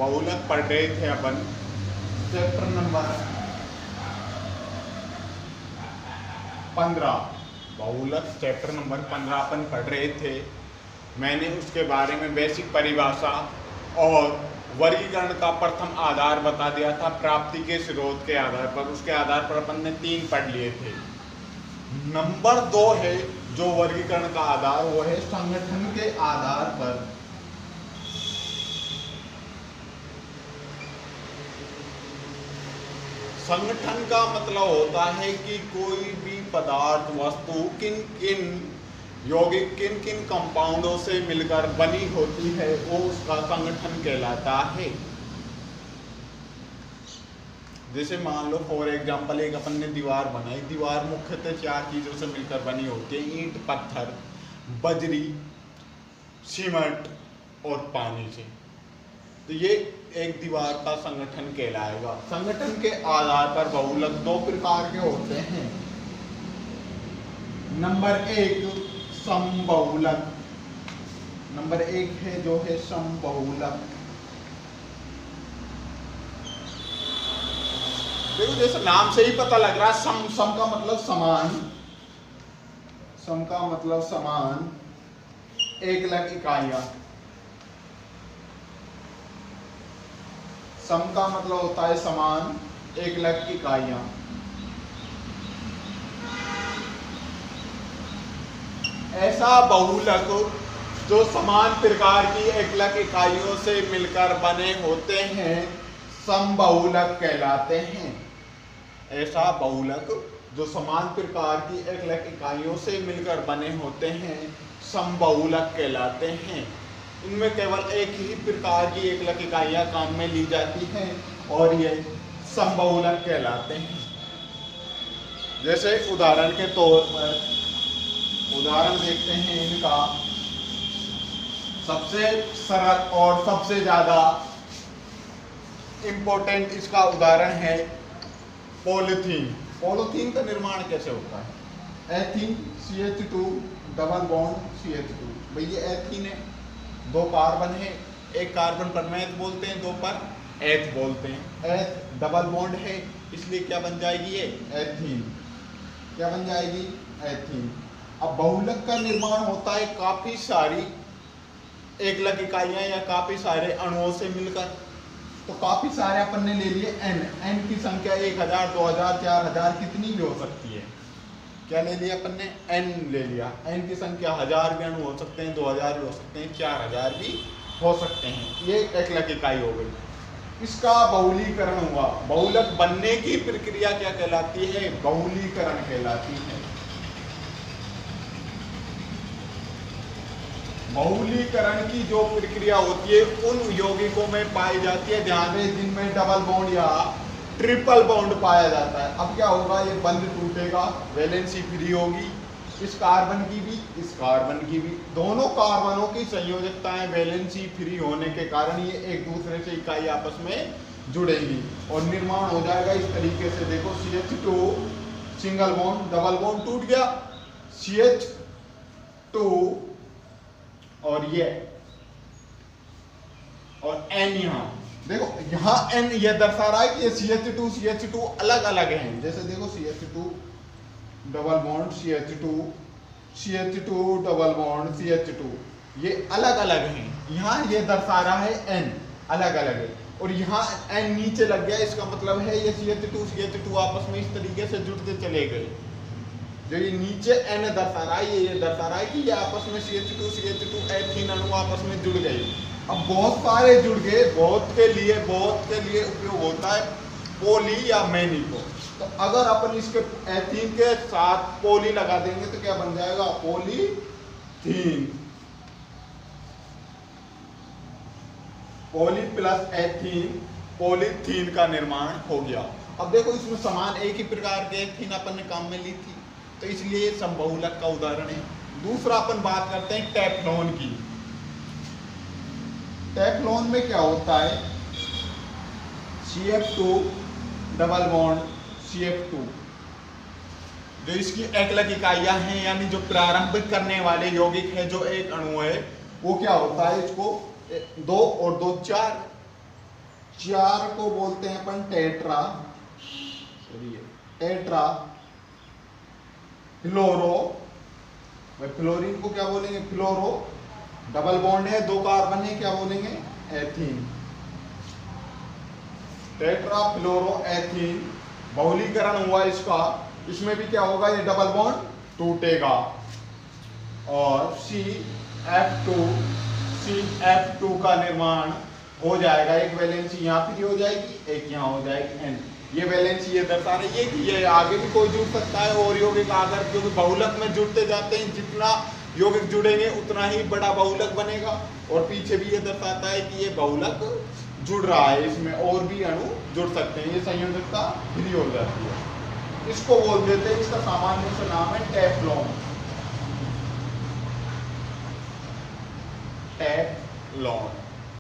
बहुलक पढ़ रहे थे अपन चैप्टर नंबर 15। बहुलक चैप्टर नंबर 15 अपन पढ़ रहे थे। मैंने उसके बारे में बेसिक परिभाषा और वर्गीकरण का प्रथम आधार बता दिया था प्राप्ति के स्रोत के आधार पर। उसके आधार पर अपन ने 3 पढ़ लिए थे। नंबर 2 है जो वर्गीकरण का आधार, वो है संगठन के आधार पर। संगठन का मतलब होता है कि कोई भी पदार्थ वस्तु किन किन यौगिक किन किन कंपाउंडों से मिलकर बनी होती है, वो उसका संगठन कहलाता है। जैसे मान लो फॉर एग्जांपल एक अपन ने दीवार बनाई। दीवार मुख्यतः 4 चीजों से मिलकर बनी होती है: ईंट, पत्थर, बजरी, सीमेंट और पानी से। तो ये एक दीवार का संगठन कहलाएगा। संगठन के आधार पर बहुलक 2 प्रकार के होते हैं। नंबर 1 समबहुलक। नंबर 1 है जो है समबहुलक। देखो जैसे नाम से ही पता लग रहा है, सम का मतलब समान, सम का मतलब समान, 1 लाख इकाइयां। सम का मतलब होता है समान, 1 लाख इकाइयां। ऐसा बहुलक जो समान प्रकार की 1 लाख इकाइयों से मिलकर बने होते हैं समबहुलक कहलाते हैं। ऐसा बहुलक जो समान प्रकार की 1 लाख इकाइयों से मिलकर बने होते हैं समबहुलक कहलाते हैं। इनमें केवल एक ही प्रकार की 1 लाख इकाइयां काम में ली जाती हैं और ये समबहुलक कहलाते हैं। जैसे उदाहरण के तौर पर उदाहरण देखते हैं इनका। सबसे सरल और सबसे ज्यादा इंपॉर्टेंट इसका उदाहरण है पॉलीथीन। पॉलीथीन का निर्माण कैसे होता है? Ethene CH2 double bond CH2। भाई ये एथीन है, 2 कार्बन है, एक कार्बन पर मेथ बोलते हैं, 2 पर एथ बोलते हैं। एथ डबल बॉन्ड है, इसलिए क्या बन जाएगी ये? एथीन। क्या बन जाएगी? एथीन। अब बहुलक का निर्माण होता है काफी सारी 1 लाख इकाइयां या काफी सारे अणुओं से मिलकर। तो काफी सारे अपन ने ले लिए n की संख्या 1000, 2000, 4000 कितनी भी हो सकती है। क्या ले लिया अपन ने? n ले लिया। n की संख्या 1000 भी अणु हो सकते हैं, 2000 भी हो सकते हैं, 4000 भी हो सकते हैं। ये 1 लाख इकाई हो गई। इसका बहुलीकरण हुआ। बहुलक बनने की प्रक्रिया क्या कहलाती है? बहुलीकरण कहलाती है। बहुलीकरण की जो प्रक्रिया होती है उन यौगिकों में पाई जाती है, ध्यान रहे, जिनमें डबल बॉन्ड या ट्रिपल बॉन्ड पाया जाता है। अब क्या होगा? ये बंध टूटेगा, वैलेंसी फ्री होगी, इस कार्बन की भी, इस कार्बन की भी। दोनों कार्बनों की संयोजकताएं वैलेंसी फ्री होने के कारण ये एक दूसरे से इकाई आपस में जुड़ेंगी और निर्माण हो जाएगा इस तरीके से। देखो CH2 single bond, double bond टूट गया, CH2 और ये और n यहां देखो, यहां n ये दर्शा रहा है कि ये CH2 अलग अलग हैं। जैसे देखो CH2 double bond CH2 double bond CH2, ये अलग अलग हैं। यहां ये दर्शा रहा है n अलग अलग है और यहां n नीचे लग गया। इसका मतलब है ये CH2 आपस में इस तरीके से जुड़ते चले गए। जो ये नीचे n दर्शा रहा है, ये दर्शा रहा है कि ये आपस में CH2 एथीन अणु आपस में जुड़ गए। अब बहुत सारे जुड़ गए, बहुत के लिए उपयोग होता है पोली या मैनी को। तो अगर अपन इसके एथीन के साथ पोली लगा देंगे तो क्या बन जाएगा? पॉलीथीन। पोली प्लस एथीन, पॉलीथीन का निर्माण हो गया। अब देखो इसमें समान एक ही प्रकार के एथीन अपन ने काम में ली थी, तो इसलिए समबहुलक का उदाहरण है। दूसरा अपन बात करते हैं टेफ्लॉन की। टेफ्लॉन में क्या होता है? CF2 डबल बॉन्ड CF2, जो इसकी 1 लाख इकाइयां हैं, यानी जो प्रारंभिक करने वाले यौगिक है, जो एक अणु है, वो क्या होता है? इसको 2 और 2 4, चार को बोलते हैं अपन टेट्रा, टेट्रा फ्लोरो, भाई फ्लोरीन को क्या बोलेंगे, फ्लोरो, डबल बॉन्ड है, दो कार्बन है, क्या बोलेंगे, एथीन। टेट्रा फ्लोरो एथीन, बहुलीकरण हुआ इसका, इसमें भी क्या होगा, ये डबल बॉन्ड टूटेगा और CF2 का निर्माण हो जाएगा। एक वैलेंसी यहाँ फ्री हो जाएगी, एक यहाँ हो जाएगी एन। ये वैलेंसी ये दर्शा रही है कि ये आगे भी कोई जुड़ सकता है और यौगिक अगर क्योंकि बहुलक में जुड़ते जाते हैं, जितना यौगिक जुड़ेंगे उतना ही बड़ा बहुलक बनेगा। और पीछे भी ये दर्शाता है कि ये बहुलक जुड़ रहा है, इसमें और भी अणु जुड़ सकते हैं, ये संयोजकता फ्री हो जाती है। इसको बोल देते हैं, इसका सामान्य से नाम है टेफ्लॉन, टेफ्लॉन।